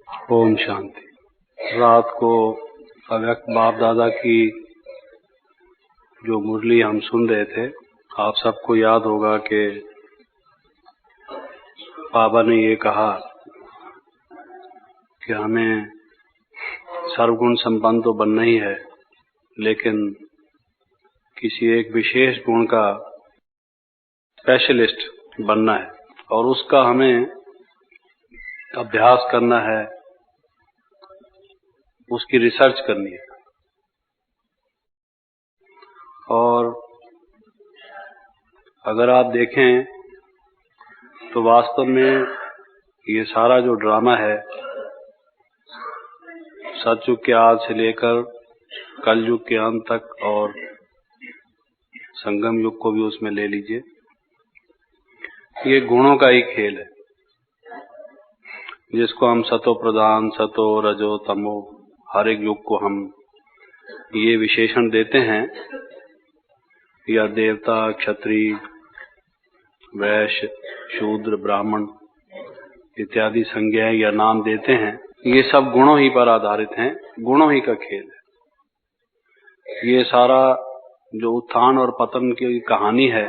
ओम शांति। रात को अव्यक्त बाप दादा की जो मुरली हम सुन रहे थे, आप सबको याद होगा कि बाबा ने ये कहा कि हमें सर्वगुण संपन्न तो बनना ही है, लेकिन किसी एक विशेष गुण का स्पेशलिस्ट बनना है और उसका हमें अभ्यास करना है, उसकी रिसर्च करनी है। और अगर आप देखें तो वास्तव में ये सारा जो ड्रामा है, सतयुग के आदि से लेकर कलयुग के अंत तक और संगम युग को भी उसमें ले लीजिए, ये गुणों का ही खेल है, जिसको हम सतो प्रधान, सतो रजो तमो, हर एक युग को हम ये विशेषण देते हैं, या देवता, क्षत्रिय, वैश्य, शूद्र, ब्राह्मण इत्यादि संज्ञाएं या नाम देते हैं। ये सब गुणों ही पर आधारित हैं, गुणों ही का खेल है। ये सारा जो उत्थान और पतन की कहानी है,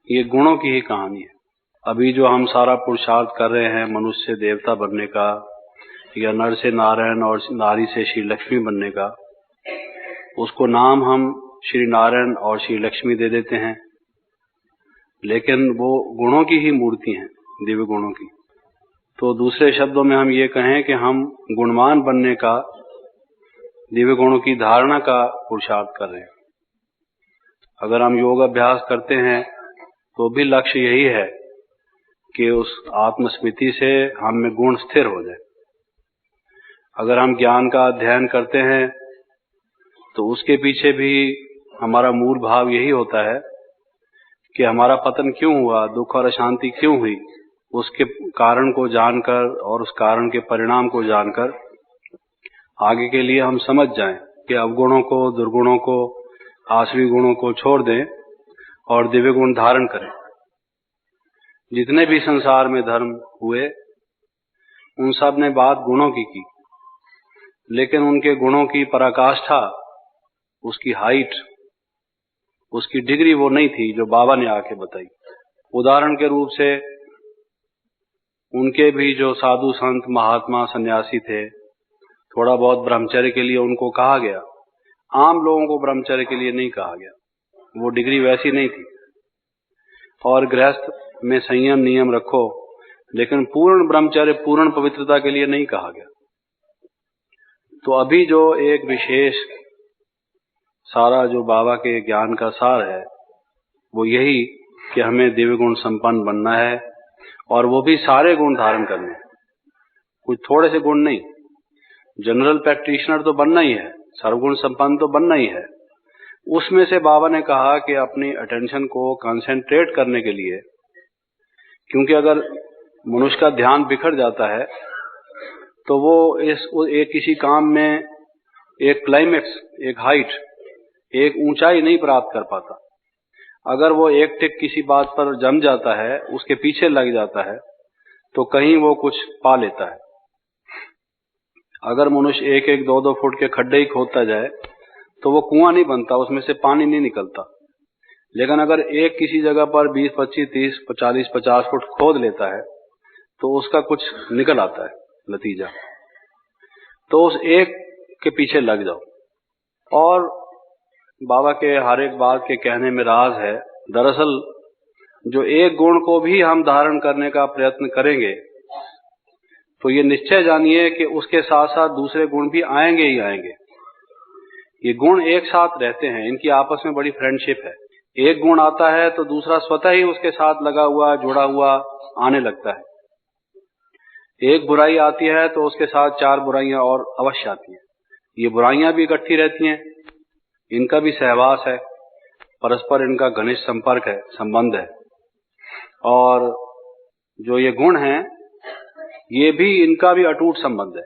ये गुणों की ही कहानी है। अभी जो हम सारा पुरुषार्थ कर रहे हैं मनुष्य से देवता बनने का, या नर से नारायण और नारी से श्री लक्ष्मी बनने का, उसको नाम हम श्री नारायण और श्री लक्ष्मी दे देते हैं, लेकिन वो गुणों की ही मूर्ति हैं, दिव्य गुणों की। तो दूसरे शब्दों में हम ये कहें कि हम गुणवान बनने का, दिव्य गुणों की धारणा का पुरुषार्थ कर रहे हैं। अगर हम योग अभ्यास करते हैं तो भी लक्ष्य यही है कि उस आत्मस्मृति से हम में गुण स्थिर हो जाए। अगर हम ज्ञान का अध्ययन करते हैं तो उसके पीछे भी हमारा मूल भाव यही होता है कि हमारा पतन क्यों हुआ, दुख और अशांति क्यों हुई, उसके कारण को जानकर और उस कारण के परिणाम को जानकर आगे के लिए हम समझ जाएं कि अवगुणों को, दुर्गुणों को, आसुरी गुणों को छोड़ दें और दिव्य गुण धारण करें। जितने भी संसार में धर्म हुए, उन सब ने बात गुणों की, लेकिन उनके गुणों की पराकाष्ठा, उसकी हाइट, उसकी डिग्री वो नहीं थी जो बाबा ने आके बताई। उदाहरण के रूप से उनके भी जो साधु संत महात्मा सन्यासी थे, थोड़ा बहुत ब्रह्मचर्य के लिए उनको कहा गया, आम लोगों को ब्रह्मचर्य के लिए नहीं कहा गया, वो डिग्री वैसी नहीं थी। और गृहस्थ में संयम नियम रखो, लेकिन पूर्ण ब्रह्मचर्य, पूर्ण पवित्रता के लिए नहीं कहा गया। तो अभी जो एक विशेष सारा जो बाबा के ज्ञान का सार है, वो यही कि हमें दिव्य गुण संपन्न बनना है, और वो भी सारे गुण धारण करने हैं, कुछ थोड़े से गुण नहीं। जनरल प्रैक्टिशनर तो बनना ही है, सर्वगुण संपन्न तो बनना ही है। उसमें से बाबा ने कहा कि अपनी अटेंशन को कंसंट्रेट करने के लिए, क्योंकि अगर मनुष्य का ध्यान बिखर जाता है तो वो एक किसी काम में एक क्लाइमेक्स, एक हाइट, एक ऊंचाई नहीं प्राप्त कर पाता। अगर वो एक टिक किसी बात पर जम जाता है, उसके पीछे लग जाता है, तो कहीं वो कुछ पा लेता है। अगर मनुष्य एक एक 2-2 फुट के खड्डे ही खोदता जाए तो वो कुआं नहीं बनता, उसमें से पानी नहीं निकलता। लेकिन अगर एक किसी जगह पर 20, 25, 30, 40, 50 फुट खोद लेता है तो उसका कुछ निकल आता है नतीजा। तो उस एक के पीछे लग जाओ। और बाबा के हर एक बात के कहने में राज है। दरअसल जो एक गुण को भी हम धारण करने का प्रयत्न करेंगे तो ये निश्चय जानिए कि उसके साथ साथ दूसरे गुण भी आएंगे ही आएंगे। ये गुण एक साथ रहते हैं, इनकी आपस में बड़ी फ्रेंडशिप है। एक गुण आता है तो दूसरा स्वतः ही उसके साथ लगा हुआ, जुड़ा हुआ आने लगता है। एक बुराई आती है तो उसके साथ 4 बुराइयां और अवश्य आती हैं। ये बुराइयां भी इकट्ठी रहती हैं, इनका भी सहवास है, परस्पर इनका घनिष्ठ संपर्क है, संबंध है। और जो ये गुण हैं, ये भी, इनका भी अटूट संबंध है।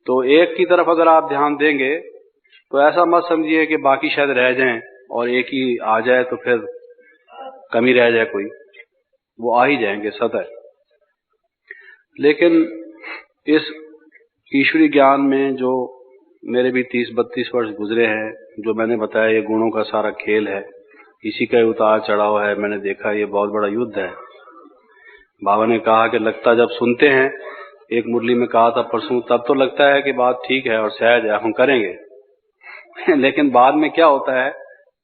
तो एक की तरफ अगर आप ध्यान देंगे तो ऐसा मत समझिए कि बाकी शायद रह जाएं और एक ही आ जाए तो फिर कमी रह जाए कोई, वो आ ही जाएंगे सतह। लेकिन इस ईश्वरीय ज्ञान में जो मेरे भी 30-32 वर्ष गुजरे हैं, जो मैंने बताया ये गुणों का सारा खेल है, इसी का उतार चढ़ाव है। मैंने देखा ये बहुत बड़ा युद्ध है। बाबा ने कहा कि लगता जब सुनते हैं, एक मुरली में कहा था परसों, तब तो लगता है कि बात ठीक है और सहज है, हम करेंगे लेकिन बाद में क्या होता है,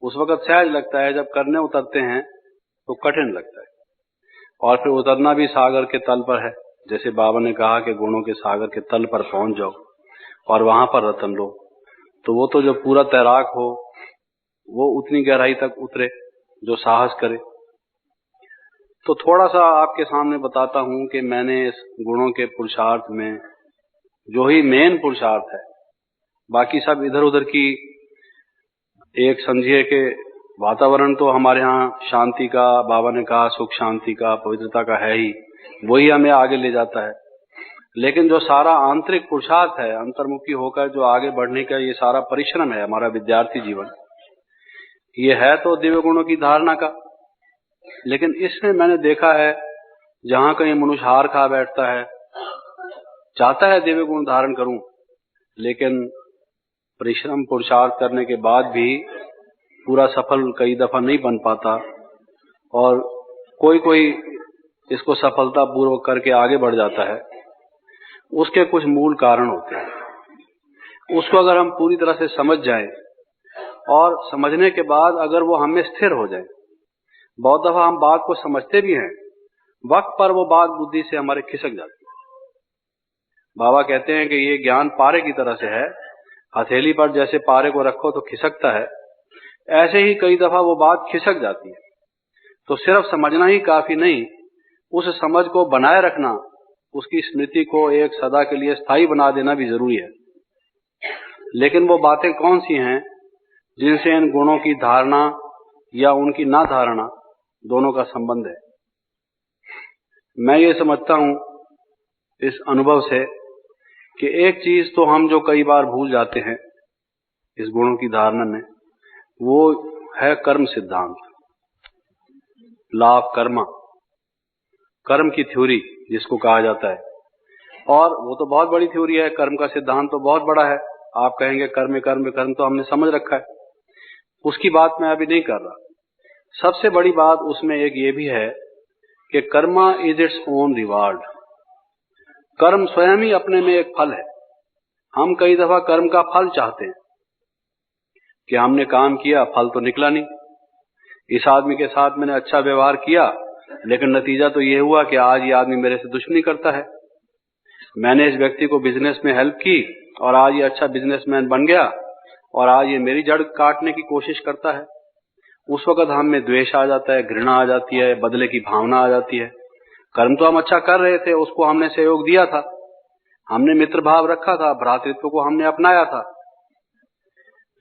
उस वक्त सहज लगता है, जब करने उतरते हैं तो कठिन लगता है। और फिर उतरना भी सागर के तल पर है। जैसे बाबा ने कहा कि गुणों के सागर के तल पर पहुंच जाओ और वहां पर रतन लो, तो वो तो जो पूरा तैराक हो वो उतनी गहराई तक उतरे जो साहस करे। तो थोड़ा सा आपके सामने बताता हूं कि मैंने इस गुणों के पुरुषार्थ में जो ही मेन पुरुषार्थ है, बाकी सब इधर उधर की, एक समझिए कि वातावरण तो हमारे यहाँ शांति का, बाबा ने कहा सुख शांति का, पवित्रता का है ही, वही हमें आगे ले जाता है। लेकिन जो सारा आंतरिक पुरुषार्थ है, अंतर्मुखी होकर जो आगे बढ़ने का ये सारा परिश्रम है, हमारा विद्यार्थी जीवन, ये है तो दिव्य गुणों की धारणा का। लेकिन इसमें मैंने देखा है, जहां कहीं मनुष्य हार खा बैठता है, चाहता है दिव्य गुण धारण करूं, लेकिन परिश्रम पुरुषार्थ करने के बाद भी पूरा सफल कई दफा नहीं बन पाता, और कोई इसको सफलता पूर्वक करके आगे बढ़ जाता है। उसके कुछ मूल कारण होते हैं। उसको अगर हम पूरी तरह से समझ जाएं और समझने के बाद अगर वो हमें स्थिर हो जाए, बहुत दफा हम बात को समझते भी हैं, वक्त पर वो बात बुद्धि से हमारे खिसक जाती है। बाबा कहते हैं कि ये ज्ञान पारे की तरह से है, हथेली पर जैसे पारे को रखो तो खिसकता है, ऐसे ही कई दफा वो बात खिसक जाती है। तो सिर्फ समझना ही काफी नहीं, उस समझ को बनाए रखना, उसकी स्मृति को एक सदा के लिए स्थायी बना देना भी जरूरी है। लेकिन वो बातें कौन सी हैं जिनसे इन गुणों की धारणा या उनकी ना धारणा दोनों का संबंध है? मैं ये समझता हूं इस अनुभव से कि एक चीज तो हम जो कई बार भूल जाते हैं इस गुणों की धारणा में, वो है कर्म सिद्धांत, लॉ ऑफ कर्मा, कर्म की थ्योरी जिसको कहा जाता है। और वो तो बहुत बड़ी थ्योरी है, कर्म का सिद्धांत तो बहुत बड़ा है। आप कहेंगे कर्म कर्म कर्म तो हमने समझ रखा है, उसकी बात मैं अभी नहीं कर रहा। सबसे बड़ी बात उसमें एक ये भी है कि Karma is its own reward. कर्म स्वयं ही अपने में एक फल है। हम कई दफा कर्म का फल चाहते हैं कि हमने काम किया, फल तो निकला नहीं। इस आदमी के साथ मैंने अच्छा व्यवहार किया, लेकिन नतीजा तो ये हुआ कि आज ये आदमी मेरे से दुश्मनी करता है। मैंने इस व्यक्ति को बिजनेस में हेल्प की और आज ये अच्छा बिजनेसमैन बन गया और आज ये मेरी जड़ काटने की कोशिश करता है। उस वक्त हम में द्वेष आ जाता है, घृणा आ जाती है, बदले की भावना आ जाती है। कर्म तो हम अच्छा कर रहे थे, उसको हमने सहयोग दिया था, हमने मित्र भाव रखा था, भ्रातृत्व को हमने अपनाया था,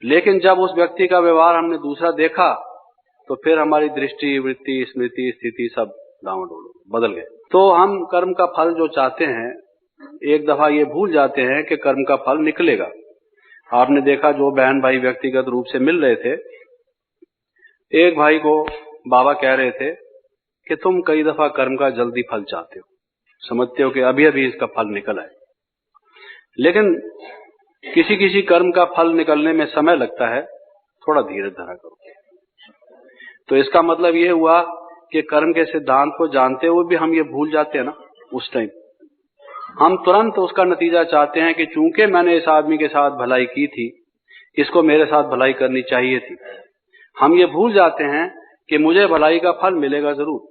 लेकिन जब उस व्यक्ति का व्यवहार हमने दूसरा देखा तो फिर हमारी दृष्टि, वृत्ति, स्मृति, स्थिति सब डामाडोल बदल गए। तो हम कर्म का फल जो चाहते हैं, एक दफा ये भूल जाते हैं कि कर्म का फल निकलेगा। आपने देखा जो बहन भाई व्यक्तिगत रूप से मिल रहे थे, एक भाई को बाबा कह रहे थे कि तुम कई दफा कर्म का जल्दी फल चाहते हो, समझते हो कि अभी अभी इसका फल निकल आए, लेकिन किसी किसी कर्म का फल निकलने में समय लगता है, थोड़ा धीरज धरा करो। तो इसका मतलब ये हुआ कि कर्म के सिद्धांत को जानते हुए भी हम ये भूल जाते हैं ना, उस टाइम हम तुरंत उसका नतीजा चाहते हैं कि चूंकि मैंने इस आदमी के साथ भलाई की थी, इसको मेरे साथ भलाई करनी चाहिए थी। हम ये भूल जाते हैं कि मुझे भलाई का फल मिलेगा जरूर,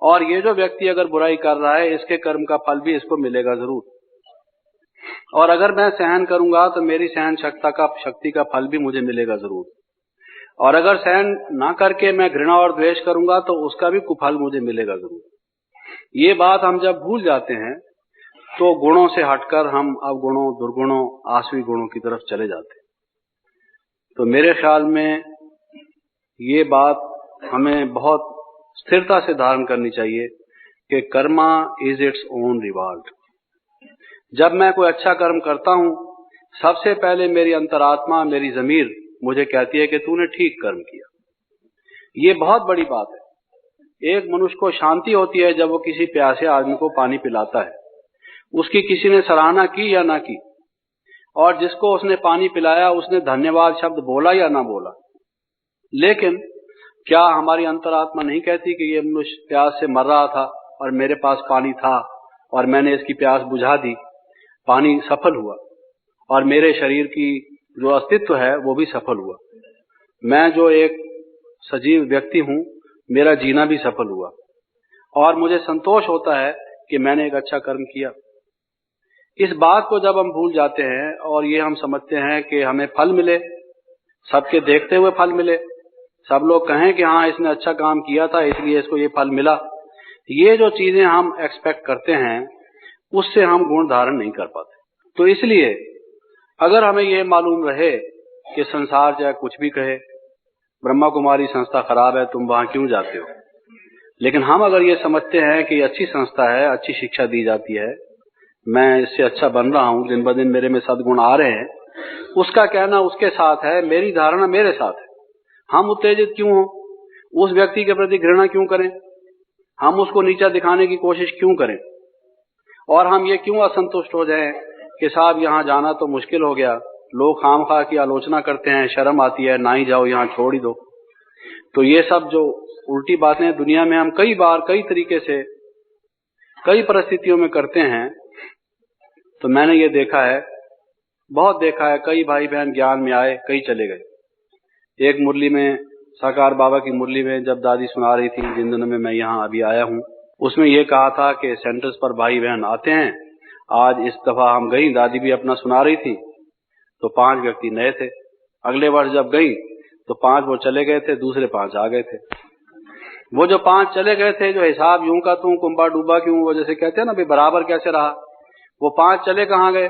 और ये जो व्यक्ति अगर बुराई कर रहा है, इसके कर्म का फल भी इसको मिलेगा जरूर। और अगर मैं सहन करूंगा तो मेरी सहन शक्ति का फल भी मुझे मिलेगा जरूर, और अगर सहन ना करके मैं घृणा और द्वेष करूंगा तो उसका भी कुफल मुझे मिलेगा जरूर। ये बात हम जब भूल जाते हैं तो गुणों से हटकर हम अवगुणों, दुर्गुणों, आसवी गुणों की तरफ चले जाते हैं। तो मेरे ख्याल में ये बात हमें बहुत स्थिरता से धारण करनी चाहिए कि Karma is its own reward. जब मैं कोई अच्छा कर्म करता हूं, सबसे पहले मेरी अंतरात्मा, मेरी जमीर मुझे कहती है कि तूने ठीक कर्म किया। ये बहुत बड़ी बात है। एक मनुष्य को शांति होती है जब वो किसी प्यासे आदमी को पानी पिलाता है, उसकी किसी ने सराहना की या ना की, और जिसको उसने पानी पिलाया उसने धन्यवाद शब्द बोला या ना बोला। लेकिन क्या हमारी अंतरात्मा नहीं कहती कि ये मनुष्य प्यास से मर रहा था और मेरे पास पानी था और मैंने इसकी प्यास बुझा दी, पानी सफल हुआ, और मेरे शरीर की जो अस्तित्व है वो भी सफल हुआ। मैं जो एक सजीव व्यक्ति हूं, मेरा जीना भी सफल हुआ, और मुझे संतोष होता है कि मैंने एक अच्छा कर्म किया। इस बात को जब हम भूल जाते हैं और ये हम समझते हैं कि हमें फल मिले, सबके देखते हुए फल मिले, सब लोग कहें कि हाँ इसने अच्छा काम किया था इसलिए इसको ये फल मिला, ये जो चीजें हम एक्सपेक्ट करते हैं उससे हम गुण धारण नहीं कर पाते। तो इसलिए अगर हमें ये मालूम रहे कि संसार चाहे कुछ भी कहे, ब्रह्मा कुमारी संस्था खराब है, तुम वहां क्यों जाते हो, लेकिन हम अगर ये समझते हैं कि अच्छी संस्था है, अच्छी शिक्षा दी जाती है, मैं इससे अच्छा बन रहा हूं, दिन ब दिन मेरे में सद्गुण आ रहे हैं, उसका कहना उसके साथ है, मेरी धारणा मेरे साथ है। हम उत्तेजित क्यों हो, उस व्यक्ति के प्रति घृणा क्यों करें, हम उसको नीचा दिखाने की कोशिश क्यों करें, और हम ये क्यों असंतुष्ट हो जाएं कि साहब यहां जाना तो मुश्किल हो गया, लोग खामखा की आलोचना करते हैं, शर्म आती है, ना ही जाओ, यहां छोड़ ही दो। तो ये सब जो उल्टी बातें दुनिया में हम कई बार कई तरीके से कई परिस्थितियों में करते हैं, तो मैंने ये देखा है, बहुत देखा है, कई भाई बहन ज्ञान में आए, कई चले गए। एक मुरली में, साकार बाबा की मुरली में जब दादी सुना रही थी, जिन दिनों में मैं यहाँ अभी आया हूँ, उसमें ये कहा था कि सेंटर्स पर भाई बहन आते हैं। आज इस दफा हम गई, दादी भी अपना सुना रही थी, तो 5 व्यक्ति नए थे। अगले वर्ष जब गई तो 5 वो चले गए थे, दूसरे 5 आ गए थे। वो जो 5 चले गए थे, जो हिसाब यूं का तू कुंबा डूबा क्यों, वो जैसे कहते हैं ना भाई बराबर कैसे रहा, वो 5 चले कहाँ गए,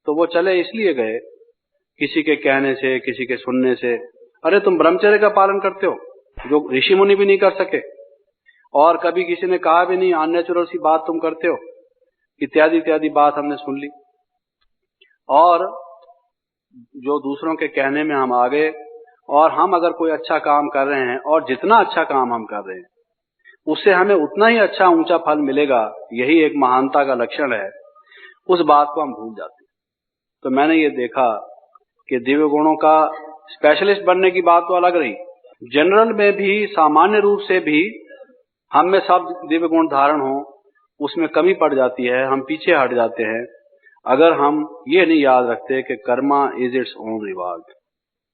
तो वो चले इसलिए गए किसी के कहने से, किसी के सुनने से। अरे तुम ब्रह्मचर्य का पालन करते हो जो ऋषि मुनि भी नहीं कर सके, और कभी किसी ने कहा भी नहीं, अननेचुरल सी बात तुम करते हो, इत्यादि इत्यादि बात हमने सुन ली, और जो दूसरों के कहने में हम आ गए। और हम अगर कोई अच्छा काम कर रहे हैं, और जितना अच्छा काम हम कर रहे हैं उससे हमें उतना ही अच्छा ऊंचा फल मिलेगा, यही एक महानता का लक्षण है, उस बात को हम भूल जाते हैं। तो मैंने ये देखा कि दिव्य गुणों का स्पेशलिस्ट बनने की बात तो अलग रही, जनरल में भी, सामान्य रूप से भी हम में सब दिव्य गुण धारण हो, उसमें कमी पड़ जाती है, हम पीछे हट जाते हैं अगर हम ये नहीं याद रखते कि Karma is its own reward.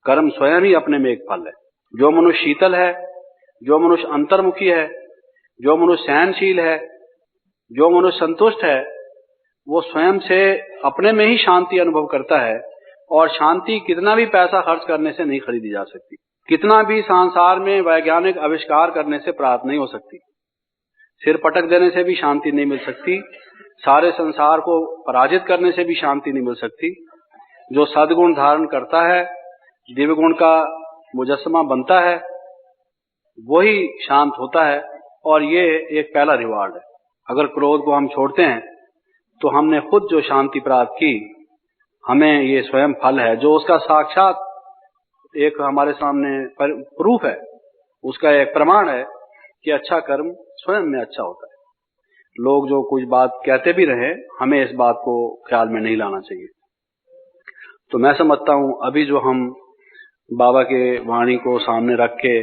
कर्म स्वयं ही अपने में एक फल है। जो मनुष्य शीतल है, जो मनुष्य अंतर्मुखी है, जो मनुष्य सहनशील है, जो मनुष्य संतुष्ट है, वो स्वयं से अपने में ही शांति अनुभव करता है, और शांति कितना भी पैसा खर्च करने से नहीं खरीदी जा सकती, कितना भी संसार में वैज्ञानिक आविष्कार करने से प्राप्त नहीं हो सकती, सिर पटक देने से भी शांति नहीं मिल सकती, सारे संसार को पराजित करने से भी शांति नहीं मिल सकती। जो सद्गुण धारण करता है, दिव्य गुण का मुजस्समा बनता है, वही शांत होता है, और ये एक पहला रिवार्ड है। अगर क्रोध को हम छोड़ते हैं तो हमने खुद जो शांति प्राप्त की, हमें ये स्वयं फल है, जो उसका साक्षात एक हमारे सामने प्रूफ है, उसका एक प्रमाण है कि अच्छा कर्म स्वयं में अच्छा होता है। लोग जो कुछ बात कहते भी रहे, हमें इस बात को ख्याल में नहीं लाना चाहिए। तो मैं समझता हूं अभी जो हम बाबा के वाणी को सामने रख के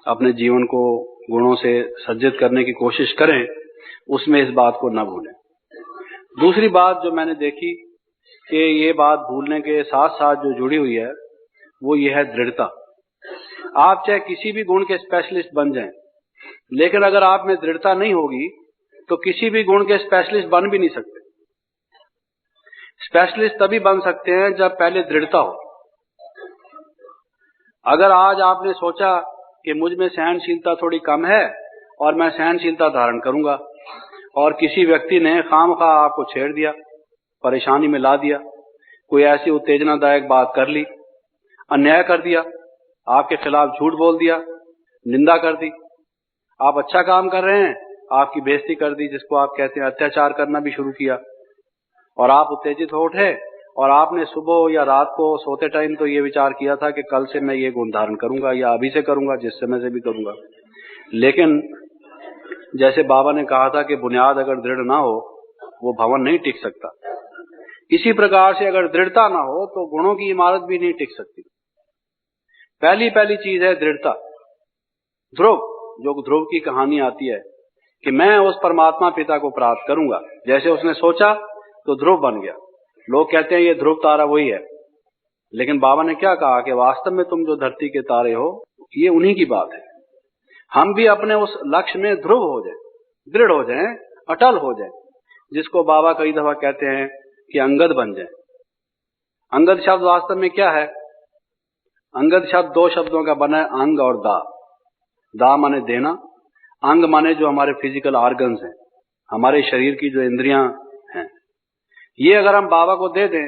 अपने जीवन को गुणों से सज्जित करने की कोशिश करें, उसमें इस बात को न भूलें। दूसरी बात जो मैंने देखी कि ये बात भूलने के साथ साथ जो जुड़ी हुई है, वो ये है दृढ़ता। आप चाहे किसी भी गुण के स्पेशलिस्ट बन जाएं, लेकिन अगर आप में दृढ़ता नहीं होगी तो किसी भी गुण के स्पेशलिस्ट बन भी नहीं सकते। स्पेशलिस्ट तभी बन सकते हैं जब पहले दृढ़ता हो। अगर आज आपने सोचा कि मुझ में सहनशीलता थोड़ी कम है और मैं सहनशीलता धारण करूंगा, और किसी व्यक्ति ने खामखा आपको छेड़ दिया, परेशानी में ला दिया, कोई ऐसी उत्तेजनादायक बात कर ली, अन्याय कर दिया, आपके खिलाफ झूठ बोल दिया, निंदा कर दी, आप अच्छा काम कर रहे हैं, आपकी बेइज्जती कर दी, जिसको आप कहते हैं अत्याचार करना भी शुरू किया, और आप उत्तेजित हो उठे, और आपने सुबह या रात को सोते टाइम तो ये विचार किया था कि कल से मैं ये गुण धारण करूंगा, या अभी से करूंगा, जिस समय से भी करूंगा। लेकिन जैसे बाबा ने कहा था कि बुनियाद अगर दृढ़ ना हो वो भवन नहीं टिक सकता। इसी प्रकार से अगर दृढ़ता ना हो तो गुणों की इमारत भी नहीं टिक सकती। पहली चीज है दृढ़ता। ध्रुव, जो ध्रुव की कहानी आती है कि मैं उस परमात्मा पिता को प्राप्त करूंगा, जैसे उसने सोचा तो ध्रुव बन गया। लोग कहते हैं ये ध्रुव तारा वही है, लेकिन बाबा ने क्या कहा कि वास्तव में तुम जो धरती के तारे हो ये उन्हीं की बात है। हम भी अपने उस लक्ष्य में ध्रुव हो जाए, दृढ़ हो जाए, अटल हो जाए, जिसको बाबा कई दफा कहते हैं कि अंगद बन जाए। अंगद शब्द वास्तव में क्या है? अंगद शब्द दो शब्दों का बना है, अंग और दा। दा माने देना, अंग माने जो हमारे फिजिकल ऑर्गन्स हैं, हमारे शरीर की जो इंद्रियां हैं, ये अगर हम बाबा को दे दें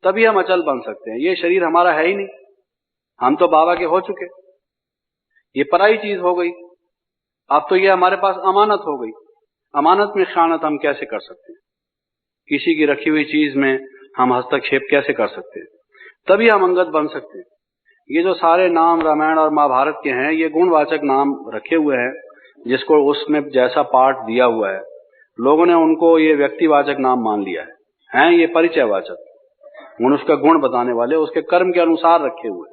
तभी हम अचल बन सकते हैं। ये शरीर हमारा है ही नहीं, हम तो बाबा के हो चुके, ये पराई चीज हो गई। अब तो ये हमारे पास अमानत हो गई। अमानत में खयानत हम कैसे कर सकते हैं? किसी की रखी हुई चीज में हम हस्तक्षेप कैसे कर सकते हैं? तभी हम अंगद बन सकते हैं। ये जो सारे नाम रामायण और महाभारत के हैं, ये गुणवाचक नाम रखे हुए हैं, जिसको उसमें जैसा पाठ दिया हुआ है, लोगों ने उनको ये व्यक्तिवाचक नाम मान लिया है ये परिचयवाचक, मनुष्य का गुण बताने वाले, उसके कर्म के अनुसार रखे हुए।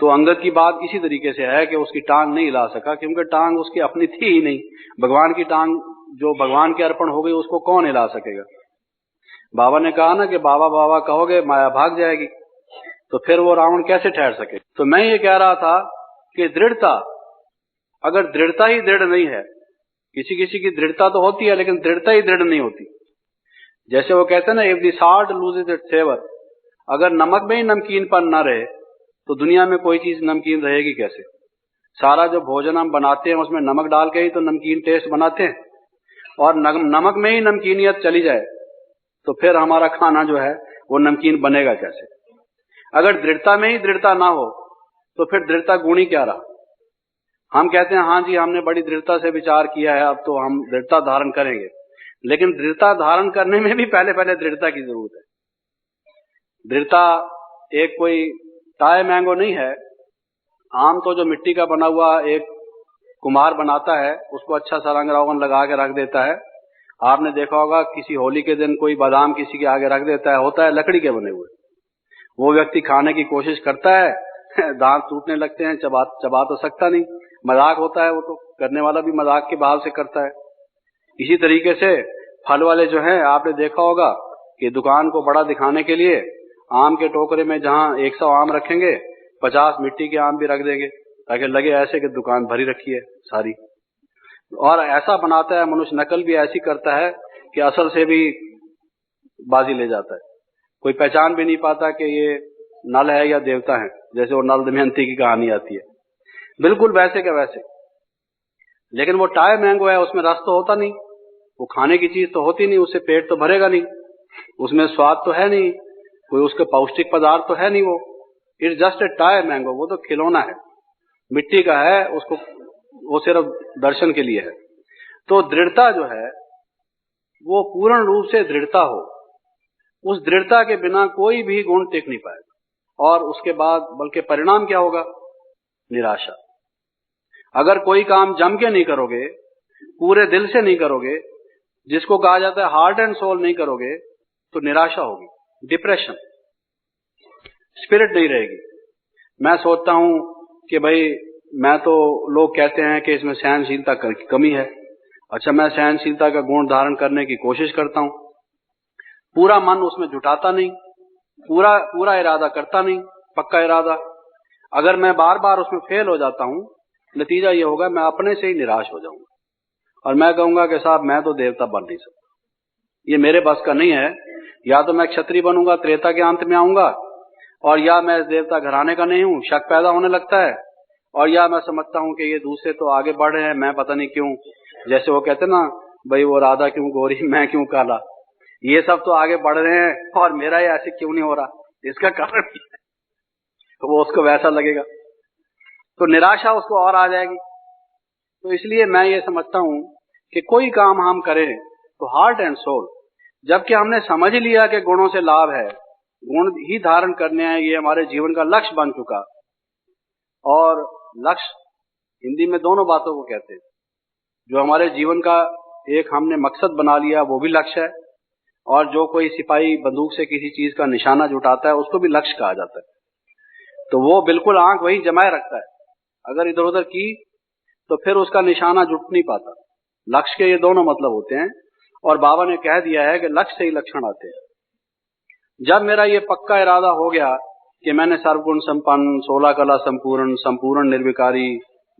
तो अंगद की बात इसी तरीके से है कि उसकी टांग नहीं हिला सका, क्योंकि टांग उसकी अपनी थी ही नहीं। भगवान की टांग जो भगवान के अर्पण हो गई, उसको कौन हिला सकेगा? बाबा ने कहा ना कि बाबा बाबा कहोगे माया भाग जाएगी, तो फिर वो रावण कैसे ठहर सके? तो मैं ये कह रहा था कि दृढ़ता, अगर दृढ़ता ही दृढ़ नहीं है, किसी किसी की दृढ़ता तो होती है लेकिन दृढ़ता ही दृढ़ नहीं होती। जैसे वो कहते हैं ना, if the salt loses its savour, अगर नमक में ही नमकीनपन न रहे तो दुनिया में कोई चीज नमकीन रहेगी कैसे? सारा जो भोजन हम बनाते हैं उसमें नमक डाल के ही तो नमकीन टेस्ट बनाते हैं, और नमक में ही नमकीनियत चली जाए तो फिर हमारा खाना जो है वो नमकीन बनेगा कैसे? अगर दृढ़ता में ही दृढ़ता ना हो तो फिर दृढ़ता गुणी क्या रहा? हम कहते हैं हाँ जी हमने बड़ी दृढ़ता से विचार किया है, अब तो हम दृढ़ता धारण करेंगे, लेकिन दृढ़ता धारण करने में भी पहले दृढ़ता की जरूरत है। दृढ़ता एक कोई टाई मैंगो नहीं है। आम तो जो मिट्टी का बना हुआ एक कुम्हार बनाता है, उसको अच्छा सा रंग रोगन लगा के रख देता है। आपने देखा होगा किसी होली के दिन कोई बादाम किसी के आगे रख देता है, होता है लकड़ी के बने हुए। वो व्यक्ति खाने की कोशिश करता है, दांत टूटने लगते हैं, चबा तो सकता नहीं, मजाक होता है, वो तो करने वाला भी मजाक के भाव से करता है। इसी तरीके से फल वाले जो हैं, आपने देखा होगा कि दुकान को बड़ा दिखाने के लिए आम के टोकरे में जहां 100 आम रखेंगे, 50 मिट्टी के आम भी रख देंगे ताकि लगे ऐसे कि दुकान भरी रखी है सारी। और ऐसा बनाता है मनुष्य, नकल भी ऐसी करता है कि असल से भी बाजी ले जाता है। कोई पहचान भी नहीं पाता कि ये नल है या देवता है, जैसे वो नल दमयंती की कहानी आती है, बिल्कुल वैसे के वैसे। लेकिन वो टाई मैंगो है, उसमें रस तो होता नहीं, वो खाने की चीज तो होती नहीं, उससे पेट तो भरेगा नहीं, उसमें स्वाद तो है नहीं, कोई उसका पौष्टिक पदार्थ तो है नहीं। वो it's just a tie mango, वो तो खिलौना है, मिट्टी का है, उसको वो सिर्फ दर्शन के लिए है। तो दृढ़ता जो है वो पूर्ण रूप से दृढ़ता हो, उस दृढ़ता के बिना कोई भी गुण टिक नहीं पाएगा। और उसके बाद बल्कि परिणाम क्या होगा? निराशा। अगर कोई काम जम के नहीं करोगे, पूरे दिल से नहीं करोगे, जिसको कहा जाता है हार्ट एंड सोल नहीं करोगे, तो निराशा होगी, डिप्रेशन, स्पिरिट नहीं रहेगी। मैं सोचता हूं कि भाई मैं तो, लोग कहते हैं कि इसमें सहनशीलता की कमी है। अच्छा, मैं सहनशीलता का गुण धारण करने की कोशिश करता हूं, पूरा मन उसमें जुटाता नहीं, पूरा इरादा करता नहीं, पक्का इरादा। अगर मैं बार बार उसमें फेल हो जाता हूं, नतीजा ये होगा मैं अपने से ही निराश हो जाऊंगा और मैं कहूंगा कि साहब मैं तो देवता बन नहीं सकता, ये मेरे बस का नहीं है। या तो मैं क्षत्रिय बनूंगा, त्रेता के अंत में आऊंगा, और या मैं देवता घराने का नहीं हूं, शक पैदा होने लगता है। और या मैं समझता हूं कि ये दूसरे तो आगे बढ़ रहे हैं, मैं पता नहीं क्यों, जैसे वो कहते ना भाई वो राधा क्यों गोरी मैं क्यों काला, ये सब तो आगे बढ़ रहे हैं और मेरा ये ऐसे क्यों नहीं हो रहा, इसका कारण तो वो उसको वैसा लगेगा, तो निराशा उसको और आ जाएगी। तो इसलिए मैं ये समझता हूं कि कोई काम हम करें तो हार्ट एंड सोल, जबकि हमने समझ लिया कि गुणों से लाभ है, गुण ही धारण करने हैं, ये हमारे जीवन का लक्ष्य बन चुका। और लक्ष्य हिंदी में दोनों बातों को कहते हैं, जो हमारे जीवन का एक हमने मकसद बना लिया वो भी लक्ष्य है, और जो कोई सिपाही बंदूक से किसी चीज का निशाना जुटाता है उसको भी लक्ष्य कहा जाता है। तो वो बिल्कुल आंख वही जमाए रखता है, अगर इधर उधर की तो फिर उसका निशाना जुट नहीं पाता। लक्ष्य के ये दोनों मतलब होते हैं, और बाबा ने कह दिया है कि लक्ष्य से ही लक्षण आते हैं। जब मेरा ये पक्का इरादा हो गया कि मैंने सर्वगुण संपन्न, 16 कला संपूर्ण, संपूर्ण निर्विकारी,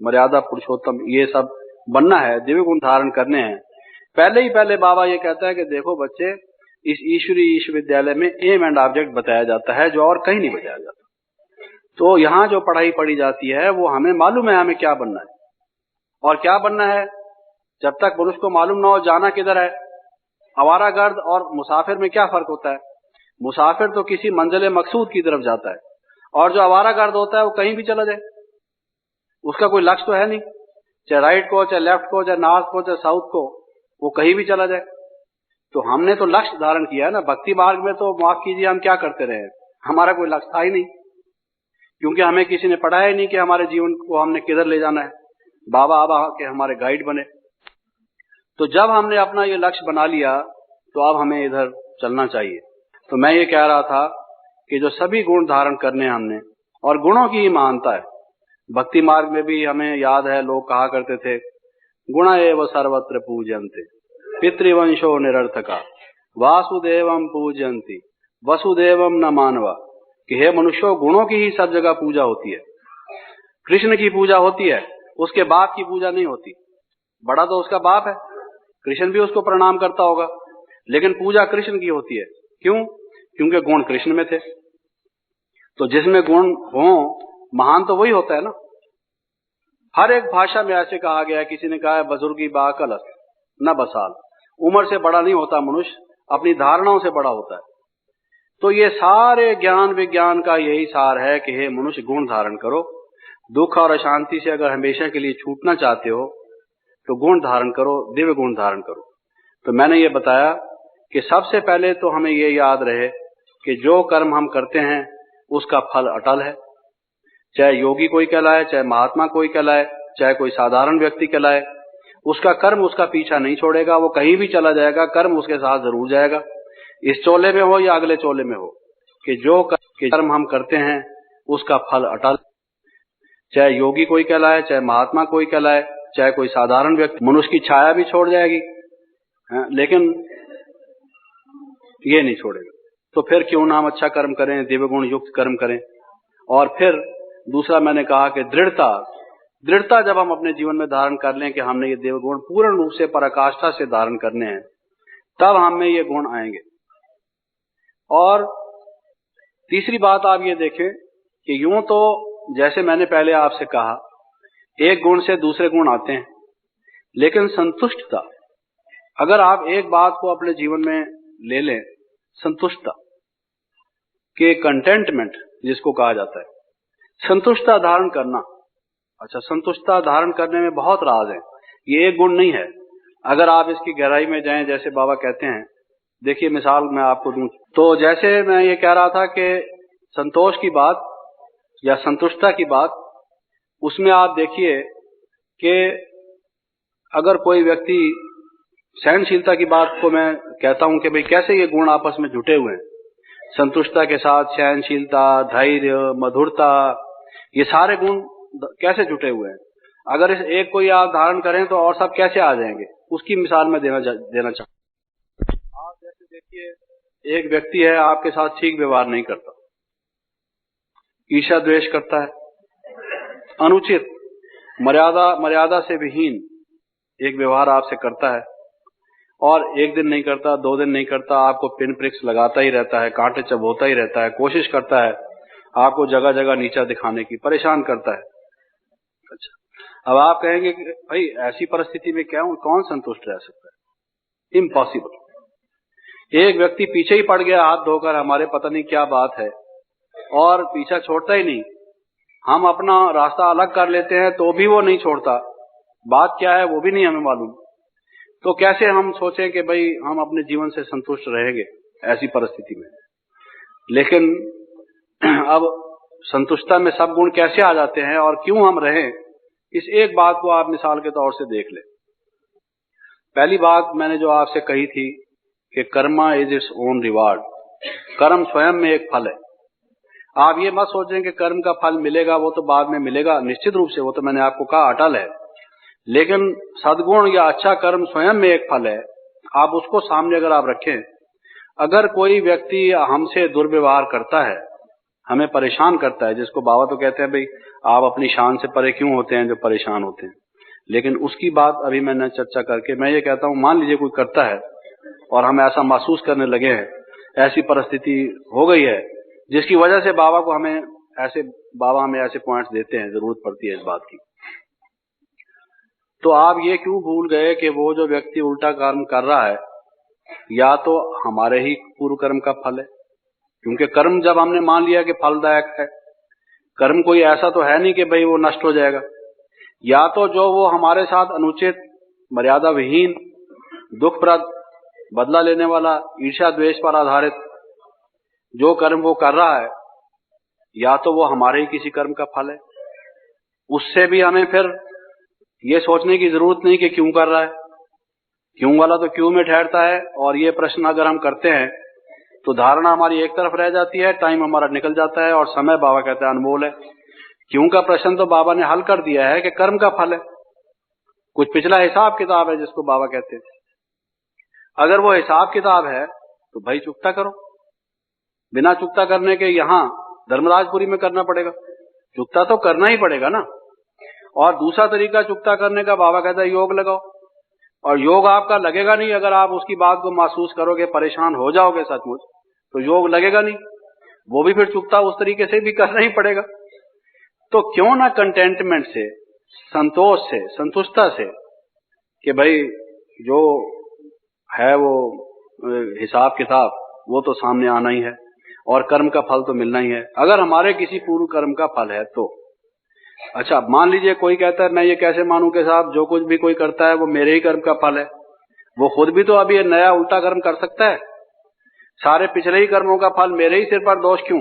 मर्यादा पुरुषोत्तम ये सब बनना है, दिव्य गुण धारण करने हैं, पहले बाबा ये कहता है कि देखो बच्चे, इस ईश्वरीय विश्वविद्यालय में एम एंड ऑब्जेक्ट बताया जाता है जो और कहीं नहीं बताया जाता। तो यहाँ जो पढ़ाई पढ़ी जाती है वो हमें मालूम है हमें क्या बनना है, और क्या बनना है जब तक मनुष्य को मालूम ना हो जाना किधर है। आवारागर्द और मुसाफिर में क्या फर्क होता है? मुसाफिर तो किसी मंजिल मकसूद की तरफ जाता है, और जो आवारागर्द होता है वो कहीं भी चला जाए, उसका कोई लक्ष्य तो है नहीं, चाहे राइट को, चाहे लेफ्ट को, चाहे नॉर्थ को, चाहे साउथ को, वो कहीं भी चला जाए। तो हमने तो लक्ष्य धारण किया है ना। भक्ति मार्ग में तो माफ कीजिए हम क्या करते रहे, हमारा कोई लक्ष्य था ही नहीं, क्योंकि हमें किसी ने पढ़ाया ही नहीं कि हमारे जीवन को हमने किधर ले जाना है। बाबा अब के हमारे गाइड बने। तो जब हमने अपना ये लक्ष्य बना लिया तो अब हमें इधर चलना चाहिए। तो मैं ये कह रहा था कि जो सभी गुण धारण करने हमने, और गुणों की ही महानता है। भक्ति मार्ग में भी हमें याद है लोग कहा करते थे, गुण एव सर्वत्र पूज्यन्ते पितृवंशो निरर्थका वासुदेवम पूज्यन्ति वसुदेवम न मानवा, कि हे मनुष्यों, गुणों की ही सब जगह पूजा होती है। कृष्ण की पूजा होती है, उसके बाप की पूजा नहीं होती। बड़ा तो उसका बाप है, कृष्ण भी उसको प्रणाम करता होगा, लेकिन पूजा कृष्ण की होती है। क्यों? क्योंकि गुण कृष्ण में थे। तो जिसमें गुण हो महान तो वही होता है ना। हर एक भाषा में ऐसे कहा गया है, किसी ने कहा है बुजुर्गी बाकलस न बसाल, उम्र से बड़ा नहीं होता मनुष्य, अपनी धारणाओं से बड़ा होता है। तो ये सारे ज्ञान विज्ञान का यही सार है कि हे मनुष्य, गुण धारण करो। दुख और अशांति से अगर हमेशा के लिए छूटना चाहते हो तो गुण धारण करो, दिव्य गुण धारण करो। तो मैंने ये बताया कि सबसे पहले तो हमें ये याद रहे कि जो कर्म हम करते हैं उसका फल अटल है। चाहे योगी कोई कहलाए, चाहे महात्मा कोई कहलाए, चाहे कोई साधारण व्यक्ति कहलाए, उसका कर्म उसका पीछा नहीं छोड़ेगा, वो कहीं भी चला जाएगा, कर्म उसके साथ जरूर जाएगा, इस चोले में हो या अगले चोले में हो, कि जो कर्म हम करते हैं उसका फल अटल। चाहे योगी कोई कहलाए, चाहे महात्मा कोई कहलाए, चाहे कोई साधारण व्यक्ति, मनुष्य की छाया भी छोड़ जाएगी, लेकिन ये नहीं छोड़ेगा। तो फिर क्यों ना हम अच्छा कर्म करें, दिव्य गुण युक्त कर्म करें। और फिर दूसरा मैंने कहा कि दृढ़ता जब हम अपने जीवन में धारण कर लें कि हमने ये देव गुण पूर्ण रूप से पराकाष्ठा से धारण करने हैं, तब हमें ये गुण आएंगे। और तीसरी बात आप ये देखें कि यूं तो जैसे मैंने पहले आपसे कहा, एक गुण से दूसरे गुण आते हैं, लेकिन संतुष्टता, अगर आप एक बात को अपने जीवन में ले लें, संतुष्टता के कंटेंटमेंट जिसको कहा जाता है, संतुष्टता धारण करना। अच्छा, संतुष्टता धारण करने में बहुत राज है, ये एक गुण नहीं है। अगर आप इसकी गहराई में जाएं, जैसे बाबा कहते हैं, देखिए मिसाल मैं आपको दूं, तो जैसे मैं ये कह रहा था कि संतोष की बात या संतुष्टता की बात, उसमें आप देखिए कि अगर कोई व्यक्ति, सहनशीलता की बात को मैं कहता हूं कि भाई कैसे ये गुण आपस में जुटे हुए हैं, संतुष्टता के साथ सहनशीलता, धैर्य, मधुरता, ये सारे गुण कैसे जुटे हुए हैं। अगर इस एक को आप धारण करें तो और सब कैसे आ जाएंगे, उसकी मिसाल मैं देना चाहता हूं। आप जैसे देखिए, एक व्यक्ति है आपके साथ ठीक व्यवहार नहीं करता, ईर्ष्या द्वेष करता है, अनुचित, मर्यादा से विहीन एक व्यवहार आपसे करता है, और एक दिन नहीं करता, 2 दिन नहीं करता, आपको पिन प्रिक्स लगाता ही रहता है, कांटे चबोता ही रहता है, कोशिश करता है आपको जगह जगह नीचा दिखाने की, परेशान करता है। अच्छा, अब आप कहेंगे कि भाई ऐसी परिस्थिति में क्या कौन संतुष्ट रह सकता है? इम्पॉसिबल। एक व्यक्ति पीछे ही पड़ गया हाथ धोकर, हमारे पता नहीं क्या बात है, और पीछा छोड़ता ही नहीं। हम अपना रास्ता अलग कर लेते हैं तो भी वो नहीं छोड़ता, बात क्या है वो भी नहीं हमें मालूम। तो कैसे हम सोचें कि भाई हम अपने जीवन से संतुष्ट रहेंगे ऐसी परिस्थिति में। लेकिन अब संतुष्टता में सब गुण कैसे आ जाते हैं और क्यों हम रहें, इस एक बात को आप मिसाल के तौर से देख लें। पहली बात मैंने जो आपसे कही थी कि Karma is its own reward, कर्म स्वयं में एक फल है। आप ये मत सोचें कि कर्म का फल मिलेगा, वो तो बाद में मिलेगा, निश्चित रूप से वो तो मैंने आपको कहा अटल है, लेकिन सद्गुण या अच्छा कर्म स्वयं में एक फल है। आप उसको सामने अगर आप रखें, अगर कोई व्यक्ति हमसे दुर्व्यवहार करता है, हमें परेशान करता है, जिसको बाबा तो कहते हैं भाई आप अपनी शान से परे क्यों होते हैं जो परेशान होते हैं, लेकिन उसकी बात अभी मैंने चर्चा करके मैं ये कहता हूं, मान लीजिए कोई करता है और हम ऐसा महसूस करने लगे हैं, ऐसी परिस्थिति हो गई है जिसकी वजह से बाबा हमें ऐसे पॉइंट्स देते हैं, जरूरत पड़ती है इस बात की। तो आप ये क्यों भूल गए कि वो जो व्यक्ति उल्टा कर्म कर रहा है या तो हमारे ही पूर्व कर्म का फल है, क्योंकि कर्म जब हमने मान लिया कि फलदायक है, कर्म कोई ऐसा तो है नहीं कि भाई वो नष्ट हो जाएगा, या तो जो वो हमारे साथ अनुचित, मर्यादा विहीन, दुखप्रद, बदला लेने वाला, ईर्ष्या द्वेष पर आधारित जो कर्म वो कर रहा है, या तो वो हमारे ही किसी कर्म का फल है। उससे भी हमें फिर ये सोचने की जरूरत नहीं कि क्यों कर रहा है, क्यों वाला तो क्यों में ठहरता है। और ये प्रश्न अगर हम करते हैं तो धारणा हमारी एक तरफ रह जाती है, टाइम हमारा निकल जाता है और समय बाबा कहते हैं अनमोल है। क्यों का प्रश्न तो बाबा ने हल कर दिया है कि कर्म का फल है, कुछ पिछला हिसाब किताब है जिसको बाबा कहते हैं। अगर वो हिसाब किताब है तो भाई चुकता करो, बिना चुकता करने के यहां धर्मराजपुरी में करना पड़ेगा, चुकता तो करना ही पड़ेगा ना। और दूसरा तरीका चुकता करने का बाबा कहता है योग लगाओ, और योग आपका लगेगा नहीं अगर आप उसकी बात को महसूस करोगे, परेशान हो जाओगे सचमुच, तो योग लगेगा नहीं, वो भी फिर चुकता उस तरीके से भी करना ही पड़ेगा। तो क्यों ना कंटेंटमेंट से, संतोष से, संतुष्टता से कि भाई जो है वो हिसाब किताब वो तो सामने आना ही है और कर्म का फल तो मिलना ही है, अगर हमारे किसी पूर्व कर्म का फल है तो। अच्छा, मान लीजिए कोई कहता है मैं ये कैसे मानूं कि साहब जो कुछ भी कोई करता है वो मेरे ही कर्म का फल है, वो खुद भी तो अभी ये नया उल्टा कर्म कर सकता है। सारे पिछले ही कर्मों का फल मेरे ही सिर पर दोष क्यों,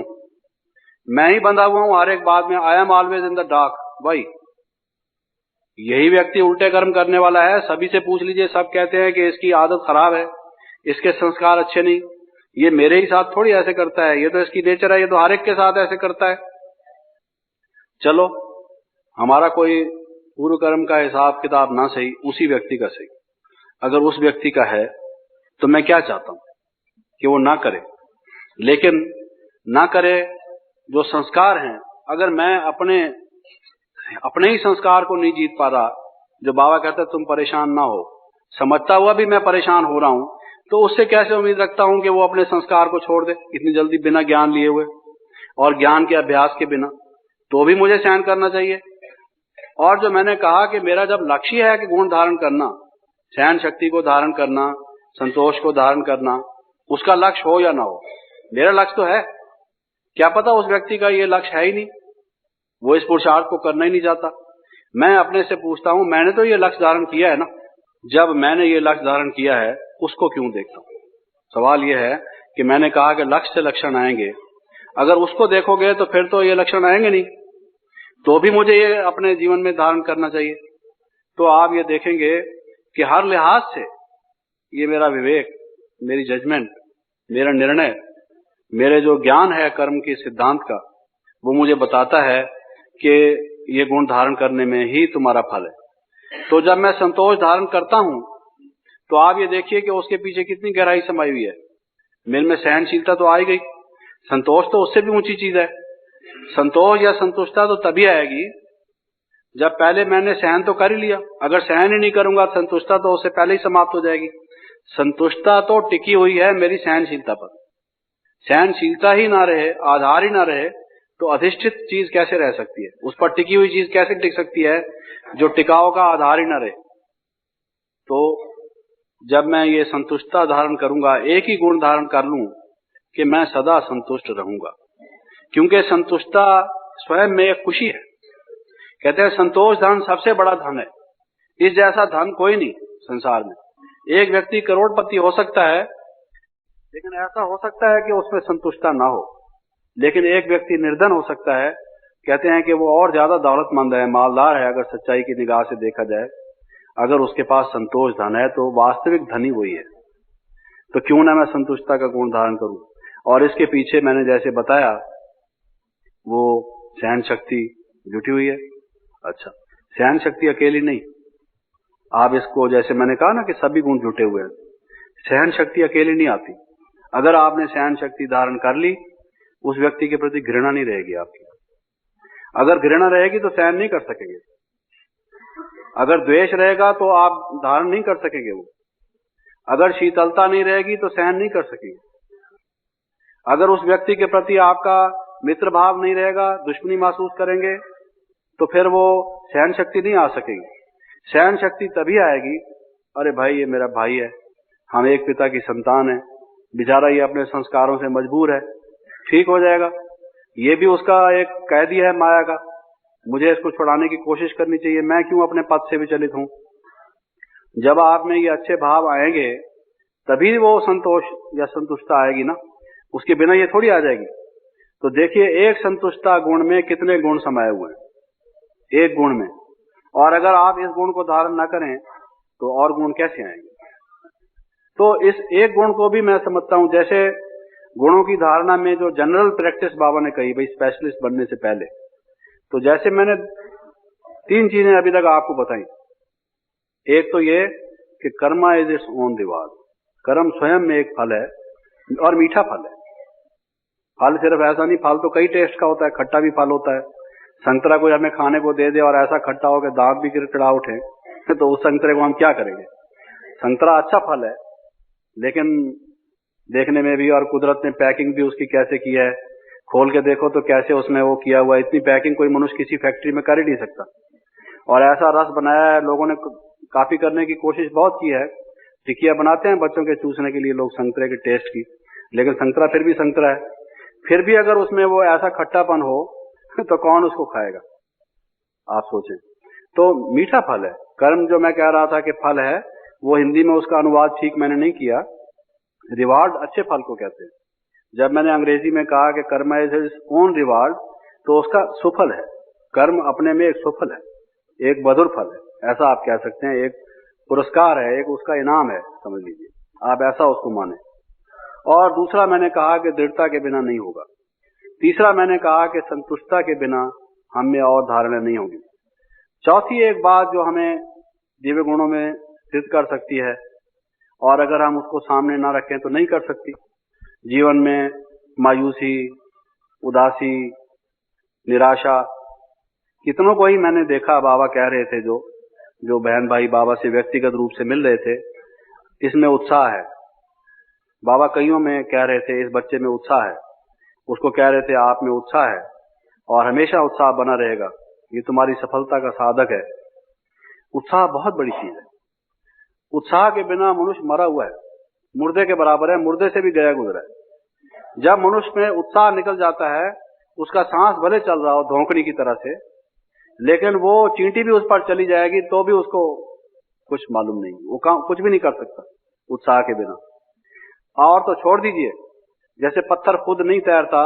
मैं ही बंधा हुआ हूं हर एक बात में, I am always in the dark. भाई यही व्यक्ति उल्टे कर्म करने वाला है, सभी से पूछ लीजिए, सब कहते हैं कि इसकी आदत खराब है, इसके संस्कार अच्छे नहीं, ये मेरे ही साथ थोड़ी ऐसे करता है, ये तो इसकी नेचर है, ये तो हर एक के साथ ऐसे करता है। चलो हमारा कोई पूर्व कर्म का हिसाब किताब ना सही, उसी व्यक्ति का सही, अगर उस व्यक्ति का है तो मैं क्या चाहता हूं कि वो ना करे, लेकिन ना करे जो संस्कार हैं। अगर मैं अपने ही संस्कार को नहीं जीत पा रहा, जो बाबा कहता है तुम परेशान ना हो, समझता हुआ भी मैं परेशान हो रहा हूं, तो उससे कैसे उम्मीद रखता हूं कि वो अपने संस्कार को छोड़ दे इतनी जल्दी, बिना ज्ञान लिए हुए और ज्ञान के अभ्यास के बिना। तो भी मुझे सहन करना चाहिए। और जो मैंने कहा कि मेरा जब लक्ष्य है कि गुण धारण करना, सहन शक्ति को धारण करना, संतोष को धारण करना, उसका लक्ष्य हो या ना हो, मेरा लक्ष्य तो है। क्या पता उस व्यक्ति का ये लक्ष्य है ही नहीं, वो इस पुरुषार्थ को करना ही नहीं चाहता। मैं अपने से पूछता हूं, मैंने तो ये लक्ष्य धारण किया है ना, जब मैंने ये लक्ष्य धारण किया है उसको क्यों देखता हूं। सवाल यह है कि मैंने कहा कि लक्ष्य से लक्षण आएंगे, अगर उसको देखोगे तो फिर तो ये लक्षण आएंगे नहीं, तो भी मुझे ये अपने जीवन में धारण करना चाहिए। तो आप ये देखेंगे कि हर लिहाज से ये मेरा विवेक, मेरी जजमेंट, मेरा निर्णय, मेरे जो ज्ञान है कर्म के सिद्धांत का, वो मुझे बताता है कि ये गुण धारण करने में ही तुम्हारा फल है। तो जब मैं संतोष धारण करता हूं तो आप ये देखिए कि उसके पीछे कितनी गहराई समाई हुई है। मेरे में सहनशीलता तो आ ही गई, संतोष तो उससे भी ऊंची चीज है। संतोष या संतुष्टता तो तभी आएगी जब पहले मैंने सहन तो कर ही लिया, अगर सहन ही नहीं करूंगा संतुष्टता तो उससे पहले ही समाप्त हो जाएगी। संतुष्टता तो टिकी हुई है मेरी सहनशीलता पर, सहनशीलता ही ना रहे, आधार ही ना रहे, तो अधिष्ठित चीज कैसे रह सकती है, उस पर टिकी हुई चीज कैसे टिक सकती है जो टिकाव का आधार ही ना रहे। तो जब मैं ये संतुष्टता धारण करूंगा, एक ही गुण धारण कर लूं कि मैं सदा संतुष्ट रहूंगा, क्योंकि संतुष्टता स्वयं में एक खुशी है। कहते हैं संतोष धन सबसे बड़ा धन है, इस जैसा धन कोई नहीं संसार में। एक व्यक्ति करोड़पति हो सकता है, लेकिन ऐसा हो सकता है कि उसमें संतुष्टता ना हो, लेकिन एक व्यक्ति निर्धन हो सकता है, कहते हैं कि वो और ज्यादा दौलतमंद है, मालदार है, अगर सच्चाई की निगाह से देखा जाए, अगर उसके पास संतोष धन है तो वास्तविक धनी वही है। तो क्यों ना मैं संतुष्टता का गुण धारण करूं। और इसके पीछे मैंने जैसे बताया वो सहन शक्ति जुटी हुई है। अच्छा, सहन शक्ति अकेली नहीं, आप इसको जैसे मैंने कहा ना कि सभी गुण जुटे हुए हैं। सहन शक्ति अकेली नहीं आती। अगर आपने सहन शक्ति धारण कर ली, उस व्यक्ति के प्रति घृणा नहीं रहेगी आपकी। अगर घृणा रहेगी तो सहन नहीं कर सकेंगे। अगर द्वेष रहेगा तो आप धारण नहीं कर सकेंगे वो। अगर शीतलता नहीं रहेगी तो सहन नहीं कर सकेंगे। अगर उस व्यक्ति के प्रति आपका मित्र भाव नहीं रहेगा, दुश्मनी महसूस करेंगे, तो फिर वो सहन शक्ति नहीं आ सकेगी। सहन शक्ति तभी आएगी, अरे भाई ये मेरा भाई है, हम एक पिता की संतान है, बेचारा ये अपने संस्कारों से मजबूर है, ठीक हो जाएगा। ये भी उसका एक कैदी है माया का, मुझे इसको छुड़ाने की कोशिश करनी चाहिए, मैं क्यों अपने पद से विचलित हूं। जब आप में ये अच्छे भाव आएंगे तभी वो संतोष या संतुष्टता आएगी ना, उसके बिना ये थोड़ी आ जाएगी। तो देखिए, एक संतुष्टता गुण में कितने गुण समाये हुए हैं, एक गुण में। और अगर आप इस गुण को धारण न करें तो और गुण कैसे आएंगे। तो इस एक गुण को भी मैं समझता हूं, जैसे गुणों की धारणा में जो जनरल प्रैक्टिस बाबा ने कही, भाई स्पेशलिस्ट बनने से पहले, तो जैसे मैंने 3 चीजें अभी तक आपको बताई। एक तो ये कि Karma is its own reward, कर्म स्वयं में एक फल है और मीठा फल है। फल सिर्फ ऐसा नहीं, फल तो कई टेस्ट का होता है, खट्टा भी फल होता है। संतरा कोई हमें खाने को दे दे और ऐसा खट्टा हो कि दांत भी किड़किड़ा उठे, तो उस संतरे को हम क्या करेंगे। संतरा अच्छा फल है, लेकिन देखने में भी, और कुदरत ने पैकिंग भी उसकी कैसे की है, खोल के देखो तो कैसे उसमें वो किया हुआ है। इतनी पैकिंग कोई मनुष्य किसी फैक्ट्री में कर ही नहीं सकता। और ऐसा रस बनाया है, लोगों ने काफी करने की कोशिश बहुत की है। टिकिया बनाते हैं बच्चों के चूसने के लिए लोग संतरे के टेस्ट की, लेकिन संतरा फिर भी संतरा है। फिर भी अगर उसमें वो ऐसा खट्टापन हो तो कौन उसको खाएगा, आप सोचें। तो मीठा फल है कर्म। जो मैं कह रहा था कि फल है, वो हिंदी में उसका अनुवाद ठीक मैंने नहीं किया। रिवार्ड अच्छे फल को कहते हैं। जब मैंने अंग्रेजी में कहा कि कर्म इज हिज ओन रिवार्ड, तो उसका सुफल है। कर्म अपने में एक सुफल है, एक मधुर फल है, ऐसा आप कह सकते हैं। एक पुरस्कार है, एक उसका इनाम है, समझ लीजिए आप, ऐसा उसको माने। और दूसरा मैंने कहा कि दृढ़ता के बिना नहीं होगा। तीसरा मैंने कहा कि संतुष्टता के बिना हम में और धारणा नहीं होगी। चौथी एक बात जो हमें दिव्य गुणों में सिद्ध कर सकती है, और अगर हम उसको सामने ना रखें तो नहीं कर सकती। जीवन में मायूसी, उदासी, निराशा, कितनों को ही मैंने देखा। बाबा कह रहे थे, जो बहन भाई बाबा से व्यक्तिगत रूप से मिल रहे थे, इसमें उत्साह है। बाबा कईयों में कह रहे थे, इस बच्चे में उत्साह है। उसको कह रहे थे, आप में उत्साह है और हमेशा उत्साह बना रहेगा, ये तुम्हारी सफलता का साधक है। उत्साह बहुत बड़ी चीज है। उत्साह के बिना मनुष्य मरा हुआ है, मुर्दे के बराबर है, मुर्दे से भी गया गुजरा है। जब मनुष्य में उत्साह निकल जाता है, उसका सांस भले चल रहा हो धोंकनी की तरह से, लेकिन वो चींटी भी उस पर चली जाएगी तो भी उसको कुछ मालूम नहीं, वो कुछ भी नहीं कर सकता उत्साह के बिना। और तो छोड़ दीजिए, जैसे पत्थर खुद नहीं तैरता,